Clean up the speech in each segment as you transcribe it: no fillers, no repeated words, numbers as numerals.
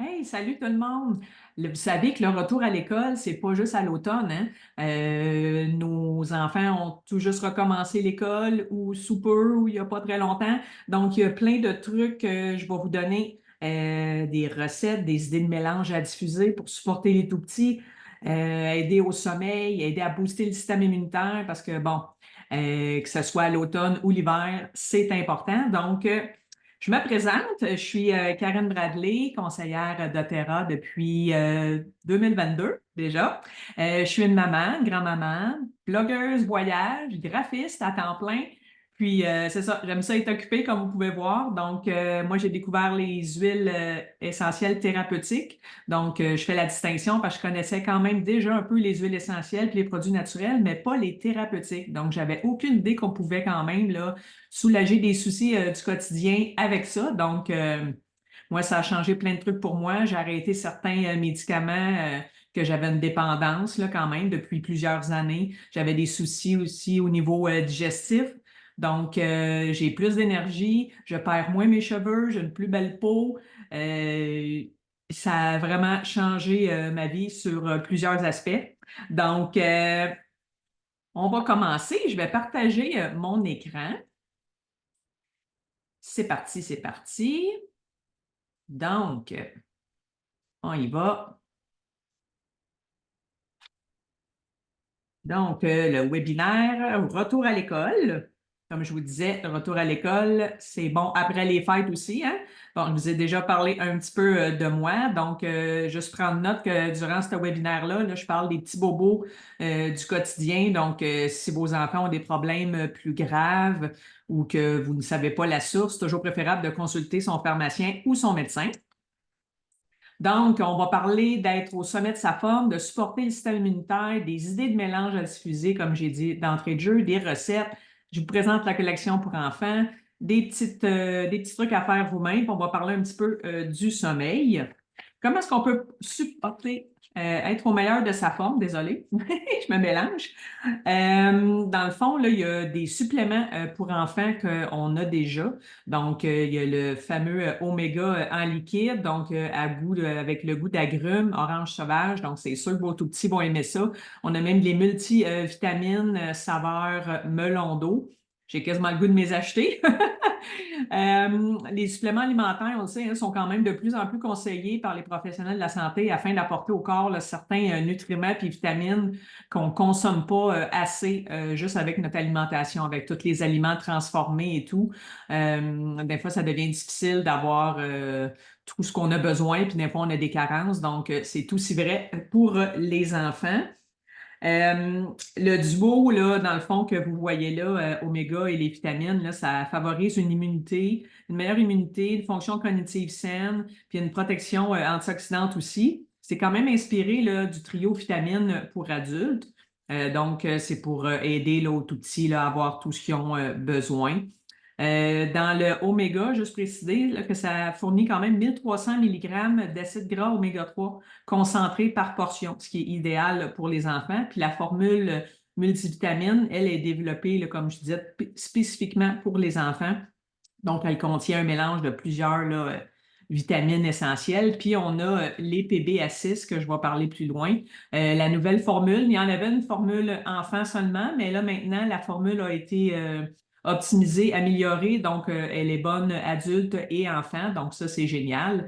Hey, salut tout le monde! Vous savez que le retour à l'école, c'est pas juste à l'automne, hein? Nos enfants ont tout juste recommencé l'école ou sous peu ou il y a pas très longtemps. Donc, il y a plein de trucs que je vais vous donner, des recettes, des idées de mélange à diffuser pour supporter les tout petits, aider au sommeil, aider à booster le système immunitaire parce que, bon, que ce soit à l'automne ou l'hiver, c'est important. Donc, je me présente, je suis Karen Bradley, conseillère d'Otera depuis 2022 déjà. Je suis une maman, une grand-maman, blogueuse voyage, graphiste à temps plein. Puis c'est ça, j'aime ça être occupée comme vous pouvez voir. Donc moi j'ai découvert les huiles essentielles thérapeutiques. Donc je fais la distinction parce que je connaissais quand même déjà un peu les huiles essentielles puis les produits naturels, mais pas les thérapeutiques. Donc j'avais aucune idée qu'on pouvait quand même là soulager des soucis du quotidien avec ça. Donc, moi, ça a changé plein de trucs pour moi. J'ai arrêté certains médicaments que j'avais une dépendance là, quand même depuis plusieurs années. J'avais des soucis aussi au niveau digestif. Donc, j'ai plus d'énergie, je perds moins mes cheveux, j'ai une plus belle peau. Euh, Ça a vraiment changé ma vie sur plusieurs aspects. Donc, on va commencer. Je vais partager mon écran. C'est parti, c'est parti. Donc, on y va. Donc, le webinaire, retour à l'école. Comme je vous disais, le retour à l'école, c'est bon après les fêtes aussi, hein? Bon, je vous ai déjà parlé un petit peu de moi. Donc, juste prendre note que durant ce webinaire-là, là, je parle des petits bobos du quotidien. Donc, si vos enfants ont des problèmes plus graves ou que vous ne savez pas la source, toujours préférable de consulter son pharmacien ou son médecin. Donc, on va parler d'être au sommet de sa forme, de supporter le système immunitaire, des idées de mélange à diffuser, comme j'ai dit d'entrée de jeu, des recettes. Je vous présente la collection pour enfants, des petits trucs à faire vous-même. Puis on va parler un petit peu du sommeil. Comment est-ce qu'on peut supporter, être au meilleur de sa forme? Désolée, je me mélange. Dans le fond, là, il y a des suppléments pour enfants qu'on a déjà. Donc, il y a le fameux Oméga en liquide, donc avec le goût d'agrumes, orange sauvage. Donc, c'est sûr que vos tout petits vont aimer ça. On a même les multivitamines saveur melon d'eau. J'ai quasiment le goût de me les acheter. Les suppléments alimentaires, on le sait, hein, sont quand même de plus en plus conseillés par les professionnels de la santé afin d'apporter au corps là, certains nutriments et vitamines qu'on ne consomme pas assez juste avec notre alimentation, avec tous les aliments transformés et tout. Des fois, ça devient difficile d'avoir tout ce qu'on a besoin, puis des fois, on a des carences. Donc, c'est aussi vrai pour les enfants. Euh, le duo, là, dans le fond, que vous voyez là, oméga et les vitamines, là, ça favorise une immunité, une meilleure immunité, une fonction cognitive saine, puis une protection antioxydante aussi. C'est quand même inspiré là, du trio vitamines pour adultes. Donc, c'est pour aider là, aux tout petits là, à avoir tout ce qu'ils ont besoin. Dans le oméga, juste préciser là, que ça fournit quand même 1300 mg d'acide gras oméga 3 concentré par portion, ce qui est idéal pour les enfants. Puis la formule multivitamine, elle est développée, là, comme je disais, spécifiquement pour les enfants. Donc, elle contient un mélange de plusieurs là, vitamines essentielles. Puis, on a les PBA6 que je vais parler plus loin. La nouvelle formule, il y en avait une formule enfant seulement, mais là, maintenant, la formule a été optimisée, améliorée. Donc, elle est bonne adulte et enfant. Donc, ça, c'est génial.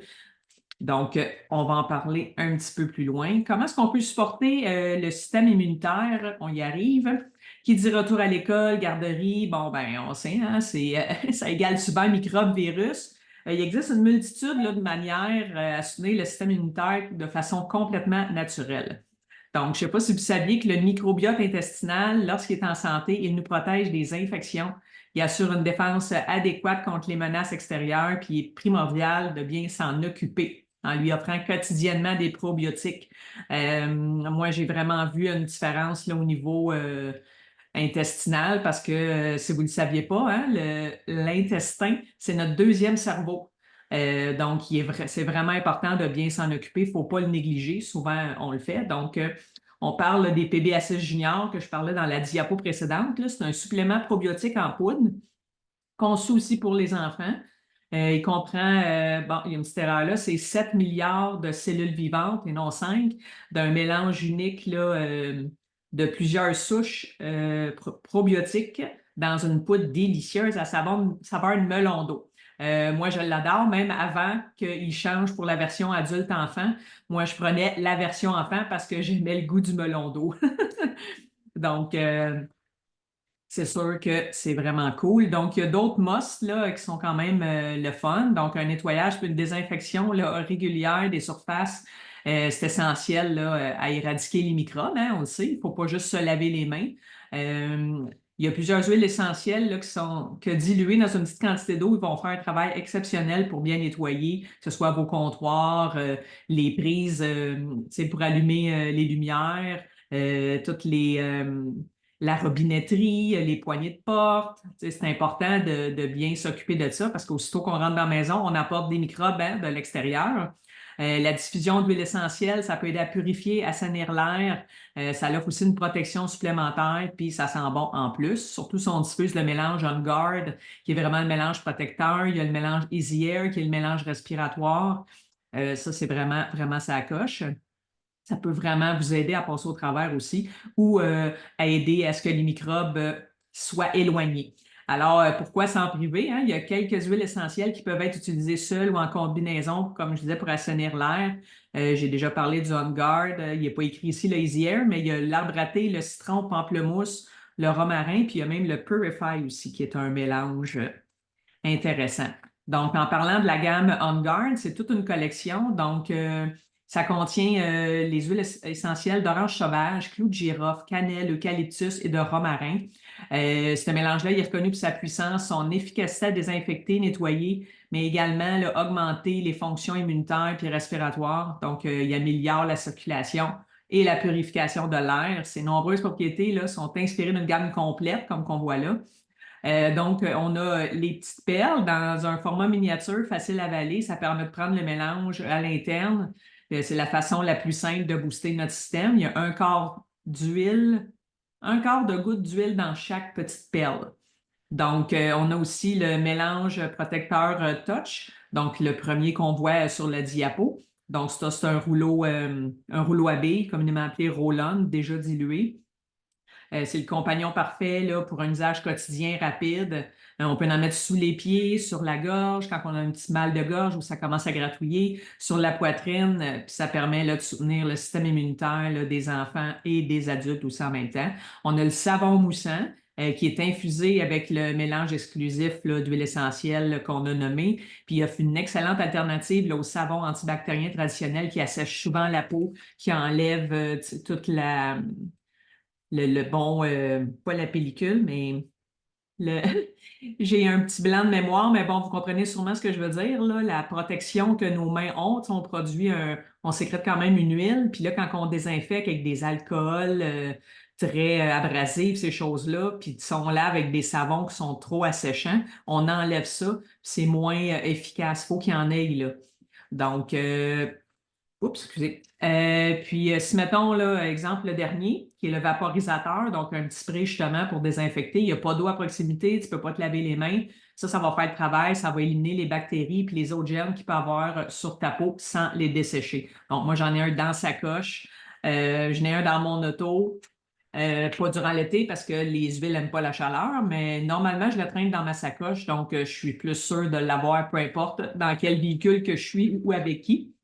Donc, on va en parler un petit peu plus loin. Comment est-ce qu'on peut supporter le système immunitaire? On y arrive. Qui dit retour à l'école, garderie, bon, ben, on sait, hein, ça égale souvent microbes, virus. Il existe une multitude là, de manières à soutenir le système immunitaire de façon complètement naturelle. Donc, je ne sais pas si vous saviez que le microbiote intestinal, lorsqu'il est en santé, il nous protège des infections. Il assure une défense adéquate contre les menaces extérieures, puis il est primordial de bien s'en occuper en lui offrant quotidiennement des probiotiques. Moi, j'ai vraiment vu une différence là, au niveau intestinal parce que si vous ne le saviez pas, hein, l'intestin, c'est notre deuxième cerveau. Donc, c'est vraiment important de bien s'en occuper. Il ne faut pas le négliger. Souvent, on le fait. Donc, on parle des PBA6 juniors que je parlais dans la diapo précédente. C'est un supplément probiotique en poudre conçu aussi pour les enfants. Il comprend, bon, il y a une petite erreur là, c'est 7 milliards de cellules vivantes et non 5, d'un mélange unique là, de plusieurs souches probiotiques dans une poudre délicieuse à saveur de melon d'eau. Moi, je l'adore, même avant qu'il change pour la version adulte-enfant. Moi, je prenais la version enfant parce que j'aimais le goût du melon d'eau. Donc, c'est sûr que c'est vraiment cool. Donc, il y a d'autres must là, qui sont quand même le fun. Donc, un nettoyage puis une désinfection là, régulière des surfaces, c'est essentiel là, à éradiquer les microbes, hein, on le sait. Il ne faut pas juste se laver les mains. Euh, il y a plusieurs huiles essentielles là, que diluées dans une petite quantité d'eau, ils vont faire un travail exceptionnel pour bien nettoyer, que ce soit vos comptoirs, les prises pour allumer les lumières, toutes la robinetterie, les poignées de porte. C'est important de bien s'occuper de ça parce qu'aussitôt qu'on rentre dans la maison, on apporte des microbes hein, de l'extérieur. La diffusion d'huile essentielle, ça peut aider à purifier, assainir l'air. Ça offre aussi une protection supplémentaire, puis ça sent bon en plus. Surtout si on diffuse le mélange On Guard, qui est vraiment le mélange protecteur. Il y a le mélange Easy Air, qui est le mélange respiratoire. Ça, c'est vraiment, vraiment ça coche. Ça peut vraiment vous aider à passer au travers aussi ou à aider à ce que les microbes soient éloignés. Alors, pourquoi s'en priver? Hein? Il y a quelques huiles essentielles qui peuvent être utilisées seules ou en combinaison, comme je disais, pour assainir l'air. J'ai déjà parlé du On Guard. Il n'est pas écrit ici le Easy Air, mais il y a l'arbre à thé, le citron, le pamplemousse, le romarin, puis il y a même le Purify aussi, qui est un mélange intéressant. Donc, en parlant de la gamme On Guard, c'est toute une collection. Donc, ça contient les huiles essentielles d'orange sauvage, clou de girofle, cannelle, eucalyptus et de romarin. Ce mélange-là, il est reconnu pour sa puissance, son efficacité à désinfecter, nettoyer, mais également là, augmenter les fonctions immunitaires et respiratoires. Donc, il améliore la circulation et la purification de l'air. Ces nombreuses propriétés là, sont inspirées d'une gamme complète, comme qu'on voit là. Donc, on a les petites perles dans un format miniature, facile à avaler. Ça permet de prendre le mélange à l'interne. C'est la façon la plus simple de booster notre système. Il y a un quart d'huile, un quart de goutte d'huile dans chaque petite perle. Donc, on a aussi le mélange protecteur Touch, donc le premier qu'on voit sur le diapo. Donc, ça, c'est un rouleau à billes, communément appelé Roll-On, déjà dilué. C'est le compagnon parfait là, pour un usage quotidien rapide. On peut en mettre sous les pieds, sur la gorge, quand on a un petit mal de gorge où ça commence à gratouiller, sur la poitrine, puis ça permet là, de soutenir le système immunitaire là, des enfants et des adultes aussi en même temps. On a le savon moussant. Qui est infusé avec le mélange exclusif d'huile essentielle qu'on a nommé. Puis il offre une excellente alternative là, au savon antibactérien traditionnel qui assèche souvent la peau, qui enlève toute le bon, pas la pellicule, mais le, j'ai un petit blanc de mémoire, mais bon, vous comprenez sûrement ce que je veux dire, là, la protection que nos mains ont, on produit on sécrète quand même une huile, puis là, quand on désinfecte avec des alcools très abrasifs, ces choses-là, puis si on lave avec des savons qui sont trop asséchants, on enlève ça, puis c'est moins efficace. Il faut qu'il y en ait, là. Donc, oups, excusez. Puis, si mettons, là, exemple, le dernier, qui est le vaporisateur, donc un petit spray justement pour désinfecter, il n'y a pas d'eau à proximité, tu ne peux pas te laver les mains. Ça va faire le travail, ça va éliminer les bactéries puis les autres germes qu'il peut y avoir sur ta peau sans les dessécher. Donc, moi, j'en ai un dans sa coche. J'en ai un dans mon auto. Pas durant l'été parce que les huiles n'aiment pas la chaleur, mais normalement, je le traîne dans ma sacoche, donc je suis plus sûr de l'avoir, peu importe dans quel véhicule que je suis ou avec qui.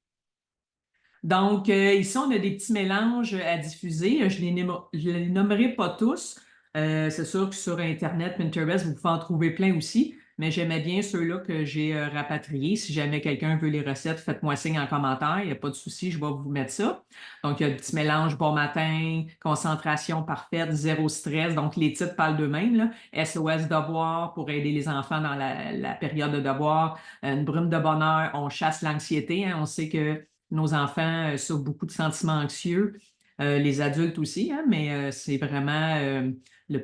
Donc, ici, on a des petits mélanges à diffuser. Je les nommerai pas tous. C'est sûr que sur Internet, Pinterest, vous pouvez en trouver plein aussi, mais j'aimais bien ceux-là que j'ai rapatriés. Si jamais quelqu'un veut les recettes, faites-moi signe en commentaire. Il n'y a pas de souci, je vais vous mettre ça. Donc, il y a le petit mélange bon matin, concentration parfaite, zéro stress. Donc, les titres parlent d'eux-mêmes, là. SOS devoir pour aider les enfants dans la période de devoir. Une brume de bonheur, on chasse l'anxiété, hein. On sait que nos enfants souffrent beaucoup de sentiments anxieux, les adultes aussi, hein, mais c'est vraiment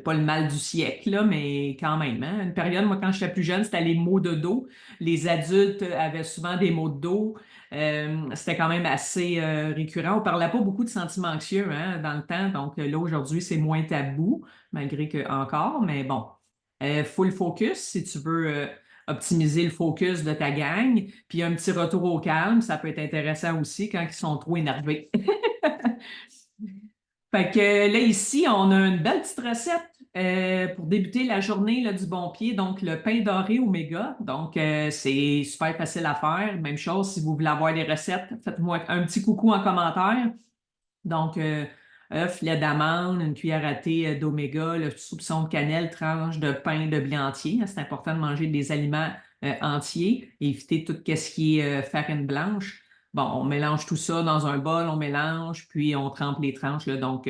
pas le mal du siècle, là, mais quand même. Hein. Une période, moi, quand j'étais plus jeune, c'était les maux de dos. Les adultes avaient souvent des maux de dos. C'était quand même assez récurrent. On ne parlait pas beaucoup de sentiments anxieux hein, dans le temps, donc là, aujourd'hui, c'est moins tabou, malgré que encore, mais bon. Full focus, si tu veux optimiser le focus de ta gang. Puis un petit retour au calme, ça peut être intéressant aussi quand ils sont trop énervés. Fait que là, ici, on a une belle petite recette pour débuter la journée là, du bon pied. Donc, le pain doré Oméga. Donc, c'est super facile à faire. Même chose, si vous voulez avoir des recettes, faites-moi un petit coucou en commentaire. Donc, œuf, lait d'amande, une cuillère à thé d'oméga, le soupçon de cannelle, tranche de pain de blé entier. C'est important de manger des aliments entiers, éviter tout ce qui est farine blanche. Bon, on mélange tout ça dans un bol, on mélange, puis on trempe les tranches. Là. Donc,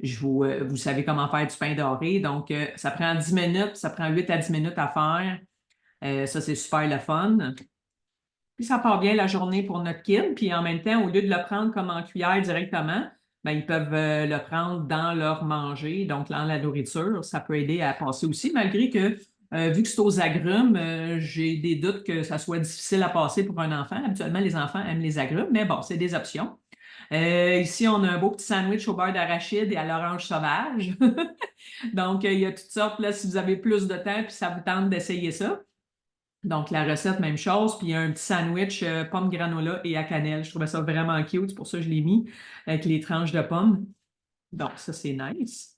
vous savez comment faire du pain doré. Donc, ça prend 10 minutes, ça prend 8 à 10 minutes à faire. Ça, c'est super le fun. Puis ça part bien la journée pour notre kid. Puis en même temps, au lieu de le prendre comme en cuillère directement, ben, ils peuvent le prendre dans leur manger, donc dans la nourriture. Ça peut aider à passer aussi, malgré que, vu que c'est aux agrumes, j'ai des doutes que ça soit difficile à passer pour un enfant. Habituellement, les enfants aiment les agrumes, mais bon, c'est des options. Ici, on a un beau petit sandwich au beurre d'arachide et à l'orange sauvage. Donc, il y a toutes sortes, là, si vous avez plus de temps, puis ça vous tente d'essayer ça. Donc, la recette, même chose. Puis, il y a un petit sandwich pomme granola et à cannelle. Je trouvais ça vraiment cute. C'est pour ça que je l'ai mis avec les tranches de pommes. Donc, ça, c'est nice.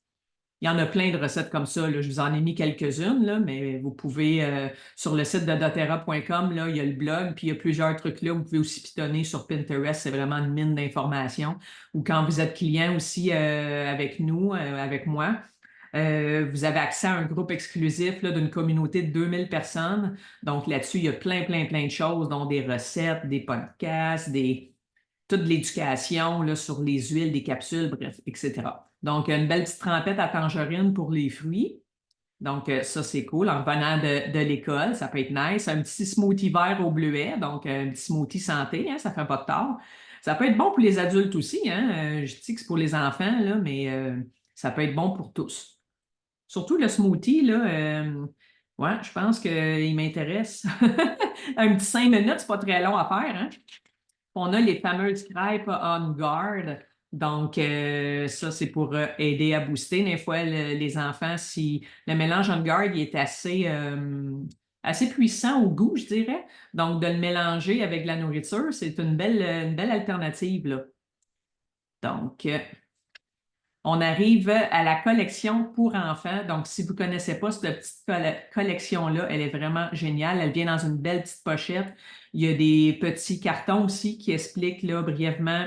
Il y en a plein de recettes comme ça. Là. Je vous en ai mis quelques-unes, là, mais vous pouvez, sur le site de doTERRA.com, là, il y a le blog, puis il y a plusieurs trucs là. Vous pouvez aussi pitonner sur Pinterest. C'est vraiment une mine d'informations. Ou quand vous êtes client aussi avec nous, avec moi, vous avez accès à un groupe exclusif là, d'une communauté de 2000 personnes. Donc là-dessus, il y a plein, plein, plein de choses, dont des recettes, des podcasts, toute l'éducation là, sur les huiles, des capsules, bref, etc. Donc, une belle petite trempette à tangerine pour les fruits. Donc, ça, c'est cool. En revenant de l'école, ça peut être nice. Un petit smoothie vert au bleuet, donc un petit smoothie santé, hein, ça fait pas de tort. Ça peut être bon pour les adultes aussi, hein. Je dis que c'est pour les enfants, là, mais ça peut être bon pour tous. Surtout le smoothie, là, ouais, je pense qu'il m'intéresse. Un petit 5 minutes, c'est pas très long à faire, hein? On a les fameuses crêpes On Guard. Donc, ça, c'est pour aider à booster. Des fois, les enfants, si le mélange On Guard il est assez puissant au goût, je dirais. Donc, de le mélanger avec la nourriture, c'est une belle alternative, là. Donc, on arrive à la collection pour enfants. Donc, si vous ne connaissez pas cette petite collection-là, elle est vraiment géniale. Elle vient dans une belle petite pochette. Il y a des petits cartons aussi qui expliquent là, brièvement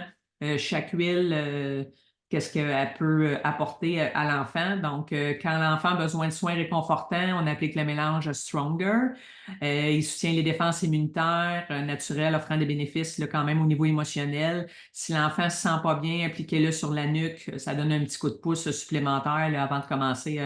chaque huile, qu'est-ce qu'elle peut apporter à l'enfant. Donc, quand l'enfant a besoin de soins réconfortants, on applique le mélange Stronger. Il soutient les défenses immunitaires naturelles, offrant des bénéfices là, quand même au niveau émotionnel. Si l'enfant ne se sent pas bien, appliquez-le sur la nuque. Ça donne un petit coup de pouce supplémentaire là, avant de commencer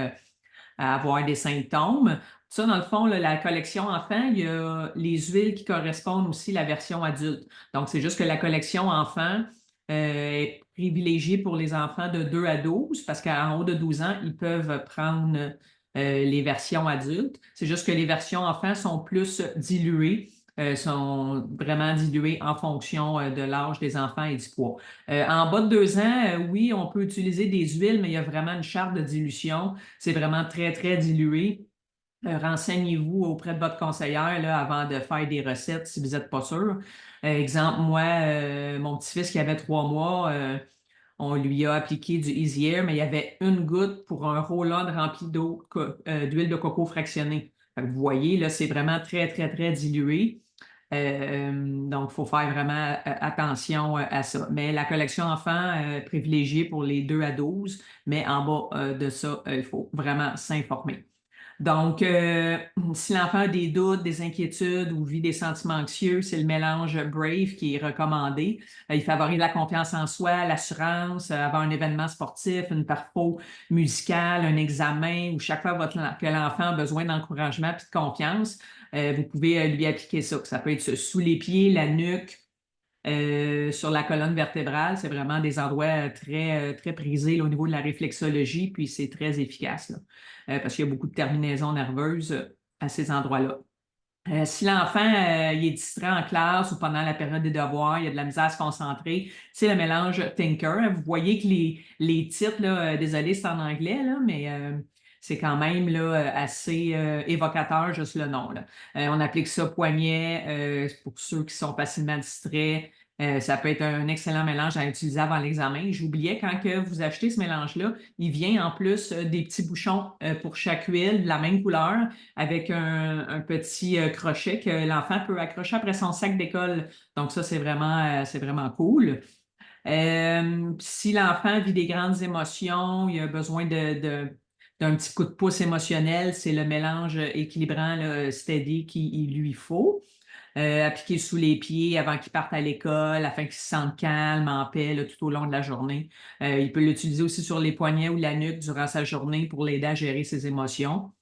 à avoir des symptômes. Ça, dans le fond, là, la collection enfant, il y a les huiles qui correspondent aussi à la version adulte. Donc, c'est juste que la collection enfant est privilégiée pour les enfants de 2 à 12 parce qu'en haut de 12 ans, ils peuvent prendre les versions adultes. C'est juste que les versions enfants sont plus diluées sont vraiment diluées en fonction de l'âge des enfants et du poids. En bas de 2 ans, oui, on peut utiliser des huiles, mais il y a vraiment une charte de dilution. C'est vraiment très, très dilué. Renseignez-vous auprès de votre conseillère là, avant de faire des recettes si vous n'êtes pas sûr. Exemple, moi, mon petit-fils qui avait 3 mois, on lui a appliqué du Easy Air, mais il y avait une goutte pour un roll-on rempli d'huile de coco fractionnée. Fait que vous voyez, là, c'est vraiment très, très, très dilué. Donc, il faut faire vraiment attention à ça. Mais la collection enfant privilégiée pour les 2 à 12, mais en bas de ça, il faut vraiment s'informer. Donc, si l'enfant a des doutes, des inquiétudes ou vit des sentiments anxieux, c'est le mélange Brave qui est recommandé. Il favorise la confiance en soi, l'assurance, avant un événement sportif, une perfo musicale, un examen ou chaque fois que l'enfant a besoin d'encouragement et de confiance, vous pouvez lui appliquer ça. Ça peut être sous les pieds, la nuque, sur la colonne vertébrale. C'est vraiment des endroits très, très prisés là, au niveau de la réflexologie, puis c'est très efficace là, parce qu'il y a beaucoup de terminaisons nerveuses à ces endroits-là. Si l'enfant il est distrait en classe ou pendant la période des devoirs, il y a de la misère à se concentrer, c'est le mélange Thinker. Vous voyez que les titres, là, désolé, c'est en anglais, là, mais c'est quand même là, assez évocateur, juste le nom, là. On applique ça poignet pour ceux qui sont facilement distraits. Ça peut être un excellent mélange à utiliser avant l'examen. J'oubliais, quand que vous achetez ce mélange-là, il vient en plus des petits bouchons pour chaque huile de la même couleur avec un petit crochet que l'enfant peut accrocher après son sac d'école. Donc ça, c'est vraiment cool. Si l'enfant vit des grandes émotions, il a besoin d'un petit coup de pouce émotionnel, c'est le mélange équilibrant là, Steady qu'il lui faut. Appliquer sous les pieds avant qu'il parte à l'école, afin qu'il se sente calme, en paix là, tout au long de la journée. Il peut l'utiliser aussi sur les poignets ou la nuque durant sa journée pour l'aider à gérer ses émotions.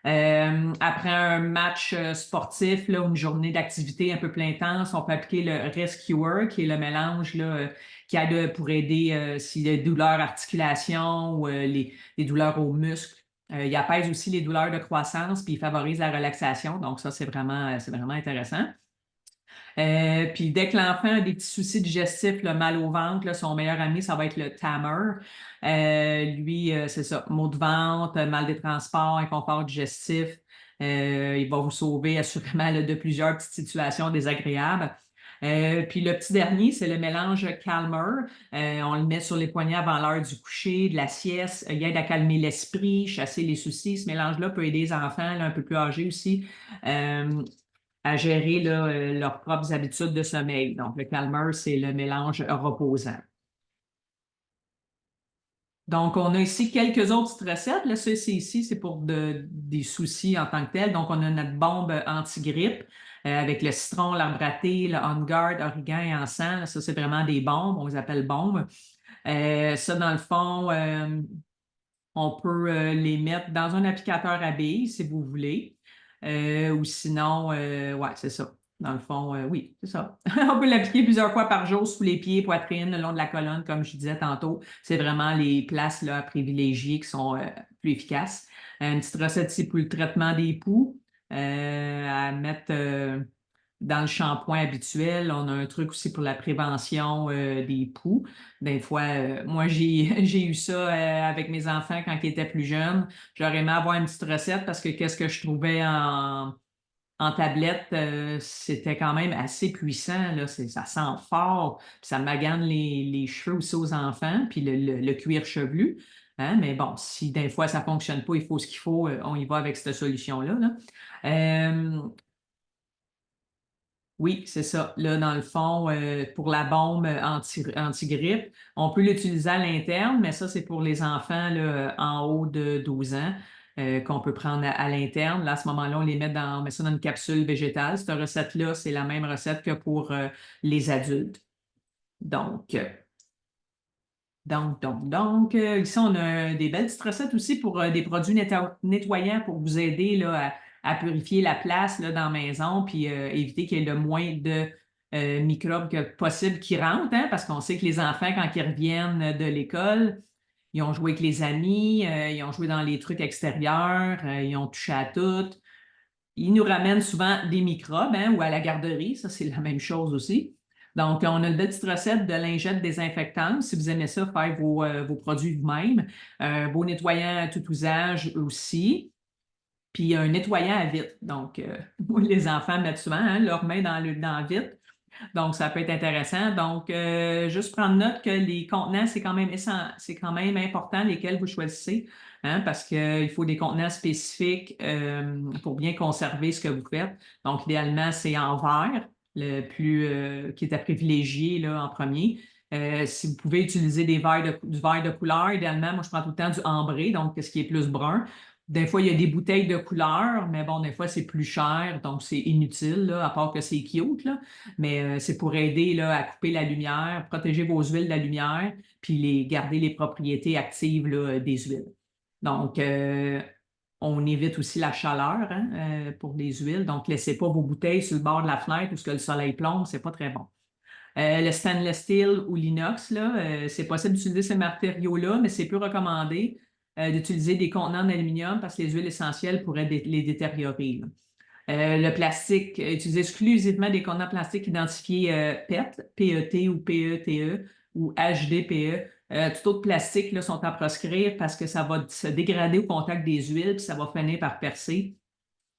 Après un match sportif, là, une journée d'activité un peu plein temps, on peut appliquer le Rescuer, qui est le mélange là, qui aide pour aider s'il y a des douleurs articulation ou les douleurs aux muscles. Il apaise aussi les douleurs de croissance, puis il favorise la relaxation. Donc, ça, c'est vraiment intéressant. Puis dès que l'enfant a des petits soucis digestifs, le mal au ventre, là, son meilleur ami, ça va être le Tamer. Lui, c'est ça, maux de ventre, mal des transports, inconfort digestif. Il va vous sauver assurément là, de plusieurs petites situations désagréables. Puis le petit dernier, c'est le mélange Calmer. On le met sur les poignets avant l'heure du coucher, de la sieste. Il aide à calmer l'esprit, chasser les soucis. Ce mélange-là peut aider les enfants là, un peu plus âgés aussi. À gérer là, leurs propres habitudes de sommeil. Donc, le calmeur, c'est le mélange reposant. Donc, on a ici quelques autres petites recettes. Là, ceci ici, c'est pour des soucis en tant que tel. Donc, on a notre bombe anti-grippe avec le citron, l'arbre à thé, le On Guard, origan et encens. Là, ça, c'est vraiment des bombes. On les appelle bombes. Ça, dans le fond, on peut les mettre dans un applicateur à billes, si vous voulez. Ou sinon, ouais, c'est ça. Dans le fond, oui, c'est ça. On peut l'appliquer plusieurs fois par jour sous les pieds, poitrine, le long de la colonne, comme je disais tantôt. C'est vraiment les places là, privilégiées qui sont plus efficaces. Une petite recette ici pour le traitement des poux à mettre dans le shampoing habituel. On a un truc aussi pour la prévention des poux. Des fois, moi, j'ai eu ça avec mes enfants quand ils étaient plus jeunes. J'aurais aimé avoir une petite recette parce que qu'est-ce que je trouvais en tablette, c'était quand même assez puissant, là. Ça sent fort, puis ça magane les cheveux aussi aux enfants, puis le cuir chevelu. Hein. Mais bon, si des fois ça ne fonctionne pas, il faut ce qu'il faut, on y va avec cette solution-là. Là. Oui, c'est ça. Là, dans le fond, pour la bombe anti-grippe, on peut l'utiliser à l'interne, mais ça, c'est pour les enfants là, en haut de 12 ans qu'on peut prendre à l'interne. Là, à ce moment-là, on met ça dans une capsule végétale. Cette recette-là, c'est la même recette que pour les adultes. Donc, ici, on a des belles petites recettes aussi pour des produits nettoyants pour vous aider là, à purifier la place là, dans la maison, puis éviter qu'il y ait le moins de microbes que possible qui rentrent, hein, parce qu'on sait que les enfants, quand ils reviennent de l'école, ils ont joué avec les amis, ils ont joué dans les trucs extérieurs, ils ont touché à tout. Ils nous ramènent souvent des microbes, hein, ou à la garderie, ça c'est la même chose aussi. Donc, on a une petite recette de lingettes désinfectantes. Si vous aimez ça, faire vos produits vous-même. Un beau nettoyant à tout usage aussi. Puis un nettoyant à vitre. Donc, les enfants mettent souvent hein, leurs mains dans la vitre. Donc, ça peut être intéressant. Donc, juste prendre note que les contenants, c'est quand même important lesquels vous choisissez, hein, parce qu'il faut des contenants spécifiques pour bien conserver ce que vous faites. Donc, idéalement, c'est en verre, qui est à privilégier là, en premier. Si vous pouvez utiliser du verre de couleur, idéalement, moi, je prends tout le temps du ambré, donc ce qui est plus brun. Des fois, il y a des bouteilles de couleur, mais bon, des fois, c'est plus cher, donc c'est inutile, là, à part que c'est cute, là. Mais c'est pour aider là, à couper la lumière, protéger vos huiles de la lumière, puis garder les propriétés actives là, des huiles. Donc, on évite aussi la chaleur hein, pour les huiles. Donc, laissez pas vos bouteilles sur le bord de la fenêtre où que le soleil plombe, c'est pas très bon. Le stainless steel ou l'inox, là, c'est possible d'utiliser ces matériaux-là, mais c'est peu recommandé d'utiliser des contenants en aluminium parce que les huiles essentielles pourraient les détériorer. Là. Le plastique, utiliser exclusivement des contenants plastiques identifiés PET, PET ou PETE ou HDPE. Tout autre plastique là, sont à proscrire parce que ça va se dégrader au contact des huiles, puis ça va finir par percer.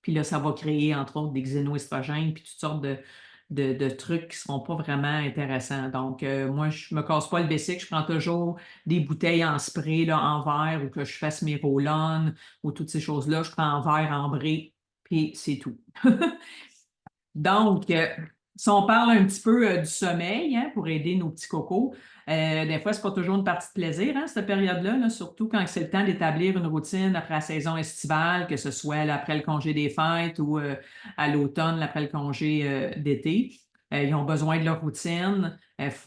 Puis là, ça va créer, entre autres, des xénoestrogènes, puis toutes sortes de trucs qui ne seront pas vraiment intéressants. Donc, moi, je ne me casse pas le basic. Je prends toujours des bouteilles en spray, là, en verre, ou que je fasse mes roll-on, ou toutes ces choses-là. Je prends en verre, ambré, puis c'est tout. Donc, si on parle un petit peu du sommeil, hein, pour aider nos petits cocos, des fois, c'est pas toujours une partie de plaisir, hein, cette période-là, là, surtout quand c'est le temps d'établir une routine après la saison estivale, que ce soit là, après le congé des fêtes ou à l'automne, après le congé d'été. Ils ont besoin de leur routine.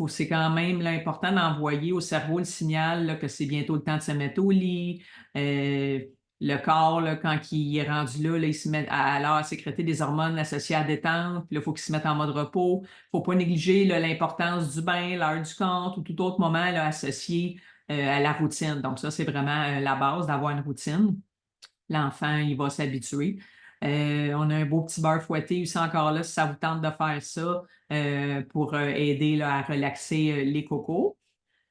C'est quand même là, important d'envoyer au cerveau le signal là, que c'est bientôt le temps de se mettre au lit. Euh, le corps, là, quand il est rendu là, il se met alors à sécréter des hormones associées à la détente. Puis là, il faut qu'il se mette en mode repos. Il ne faut pas négliger là, l'importance du bain, l'heure du compte ou tout autre moment là, associé à la routine. Donc, ça, c'est vraiment la base d'avoir une routine. L'enfant, il va s'habituer. On a un beau petit beurre fouetté aussi encore là, si ça vous tente de faire ça pour aider là, à relaxer les cocos.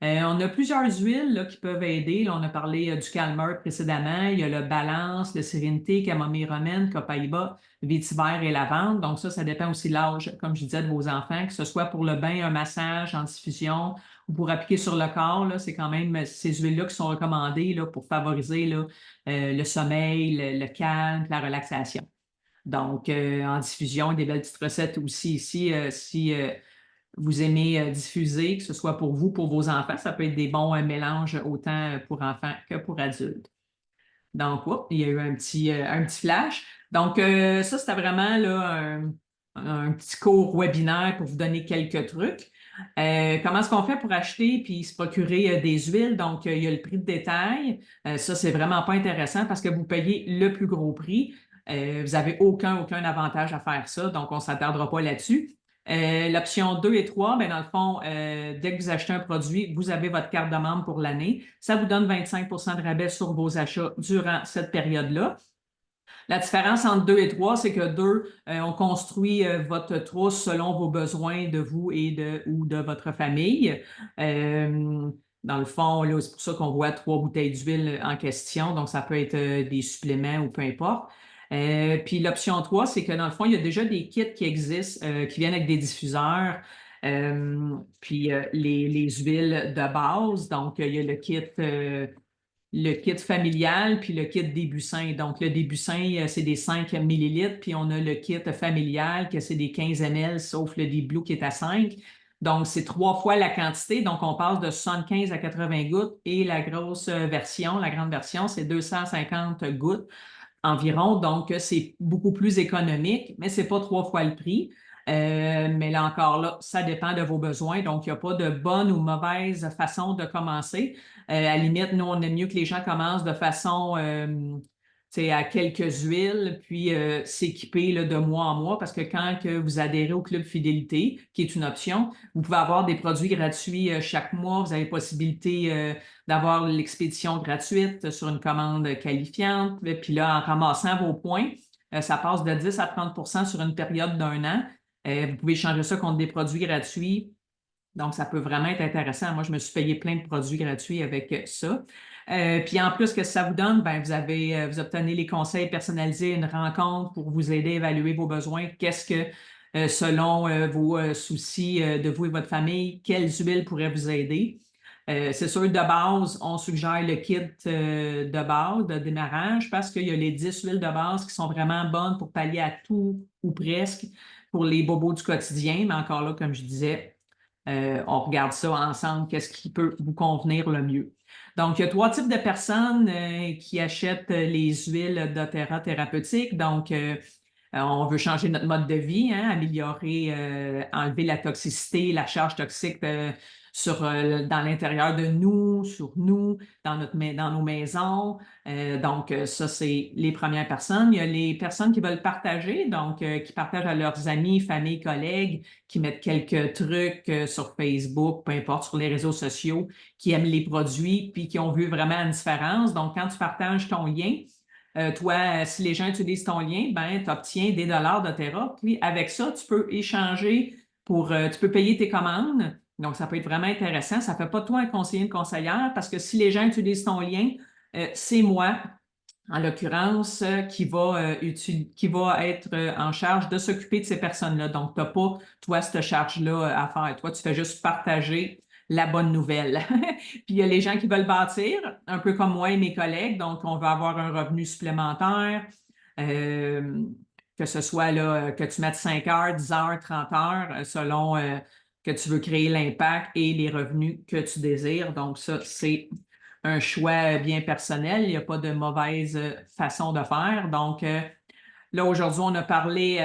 On a plusieurs huiles là, qui peuvent aider. Là, on a parlé du calmeur précédemment. Il y a le balance, le sérénité, camomille romaine, copaïba, vétiver et lavande. Donc ça dépend aussi de l'âge, comme je disais, de vos enfants, que ce soit pour le bain, un massage en diffusion ou pour appliquer sur le corps. Là, c'est quand même ces huiles-là qui sont recommandées là, pour favoriser là, le sommeil, le calme, la relaxation. Donc, en diffusion, des belles petites recettes aussi ici, si vous aimez diffuser, que ce soit pour vous, pour vos enfants. Ça peut être des bons mélanges autant pour enfants que pour adultes. Donc, il y a eu un petit flash. Donc, ça, c'était vraiment là, un petit cours webinaire pour vous donner quelques trucs. Comment est-ce qu'on fait pour acheter puis se procurer des huiles? Donc, il y a le prix de détail. Ça, c'est vraiment pas intéressant parce que vous payez le plus gros prix. Vous n'avez aucun avantage à faire ça, donc on ne s'attardera pas là-dessus. L'option 2 et 3, ben dans le fond, dès que vous achetez un produit, vous avez votre carte de membre pour l'année. Ça vous donne 25 de rabais sur vos achats durant cette période-là. La différence entre 2 et 3, c'est que 2, on construit votre trousse selon vos besoins de vous ou de votre famille. Dans le fond, là, c'est pour ça qu'on voit 3 bouteilles d'huile en question. Donc, ça peut être des suppléments ou peu importe. Puis l'option 3, c'est que dans le fond, il y a déjà des kits qui existent, qui viennent avec des diffuseurs, puis les huiles de base. Donc, il y a le kit familial puis le kit début sain. Donc, le début sain, c'est des 5 millilitres, puis on a le kit familial, que c'est des 15 ml, sauf le Deep Blue qui est à 5. Donc, c'est 3 fois la quantité. Donc, on passe de 75 à 80 gouttes et la grosse version, la grande version, c'est 250 gouttes environ. Donc, c'est beaucoup plus économique, mais c'est pas 3 fois le prix. Mais là encore, là, ça dépend de vos besoins. Donc, il n'y a pas de bonne ou mauvaise façon de commencer. À la limite, nous, on aime mieux que les gens commencent de façon à quelques huiles, puis s'équiper là, de mois en mois, parce que quand que vous adhérez au Club Fidélité, qui est une option, vous pouvez avoir des produits gratuits chaque mois. Vous avez possibilité d'avoir l'expédition gratuite sur une commande qualifiante. Puis là, en ramassant vos points, ça passe de 10 à 30 sur une période d'un an. Vous pouvez changer ça contre des produits gratuits. Donc, ça peut vraiment être intéressant. Moi, je me suis payé plein de produits gratuits avec ça. Puis en plus, que ça vous donne, ben, vous obtenez les conseils personnalisés, une rencontre pour vous aider à évaluer vos besoins. Qu'est-ce que, selon vos soucis de vous et votre famille, quelles huiles pourraient vous aider? C'est sûr, de base, on suggère le kit de base, de démarrage, parce qu'il y a les 10 huiles de base qui sont vraiment bonnes pour pallier à tout ou presque pour les bobos du quotidien. Mais encore là, comme je disais, on regarde ça ensemble, qu'est-ce qui peut vous convenir le mieux. Donc, il y a 3 types de personnes qui achètent les huiles doTERRA thérapeutiques. Donc, on veut changer notre mode de vie, hein, améliorer, enlever la toxicité, la charge toxique dans l'intérieur de nous, sur nous, dans nos maisons. Donc, ça, c'est les premières personnes. Il y a les personnes qui veulent partager, donc qui partagent à leurs amis, familles, collègues, qui mettent quelques trucs sur Facebook, peu importe, sur les réseaux sociaux, qui aiment les produits, puis qui ont vu vraiment une différence. Donc, quand tu partages ton lien, toi, si les gens utilisent ton lien, ben, tu obtiens des dollars de Terra. Puis avec ça, tu peux échanger tu peux payer tes commandes. Donc, ça peut être vraiment intéressant. Ça ne fait pas toi un conseiller, une conseillère, parce que si les gens utilisent ton lien, c'est moi, en l'occurrence, qui va être en charge de s'occuper de ces personnes-là. Donc, tu n'as pas, toi, cette charge-là à faire. Toi, tu fais juste partager la bonne nouvelle. Puis, il y a les gens qui veulent bâtir, un peu comme moi et mes collègues. Donc, on va avoir un revenu supplémentaire. Euh, que ce soit là, que tu mettes 5 heures, 10 heures, 30 heures, selon que tu veux créer l'impact et les revenus que tu désires. Donc, ça, c'est un choix bien personnel. Il n'y a pas de mauvaise façon de faire. Donc, là, aujourd'hui, on a parlé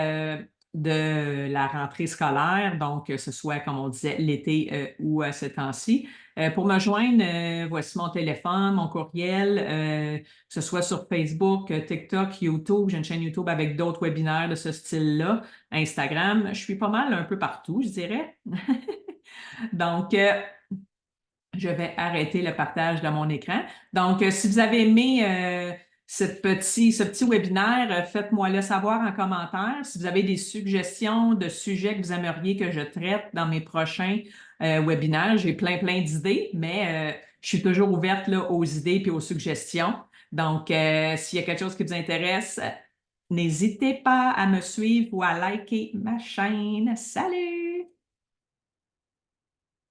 de la rentrée scolaire, donc que ce soit, comme on disait, l'été ou à ce temps-ci. Pour me joindre, voici mon téléphone, mon courriel, que ce soit sur Facebook, TikTok, YouTube. J'ai une chaîne YouTube avec d'autres webinaires de ce style-là, Instagram. Je suis pas mal un peu partout, je dirais. Donc, je vais arrêter le partage de mon écran. Donc, si vous avez aimé ce petit webinaire, faites-moi le savoir en commentaire. Si vous avez des suggestions de sujets que vous aimeriez que je traite dans mes prochains webinaires, j'ai plein d'idées, mais je suis toujours ouverte là, aux idées et aux suggestions. Donc, s'il y a quelque chose qui vous intéresse, n'hésitez pas à me suivre ou à liker ma chaîne. Salut!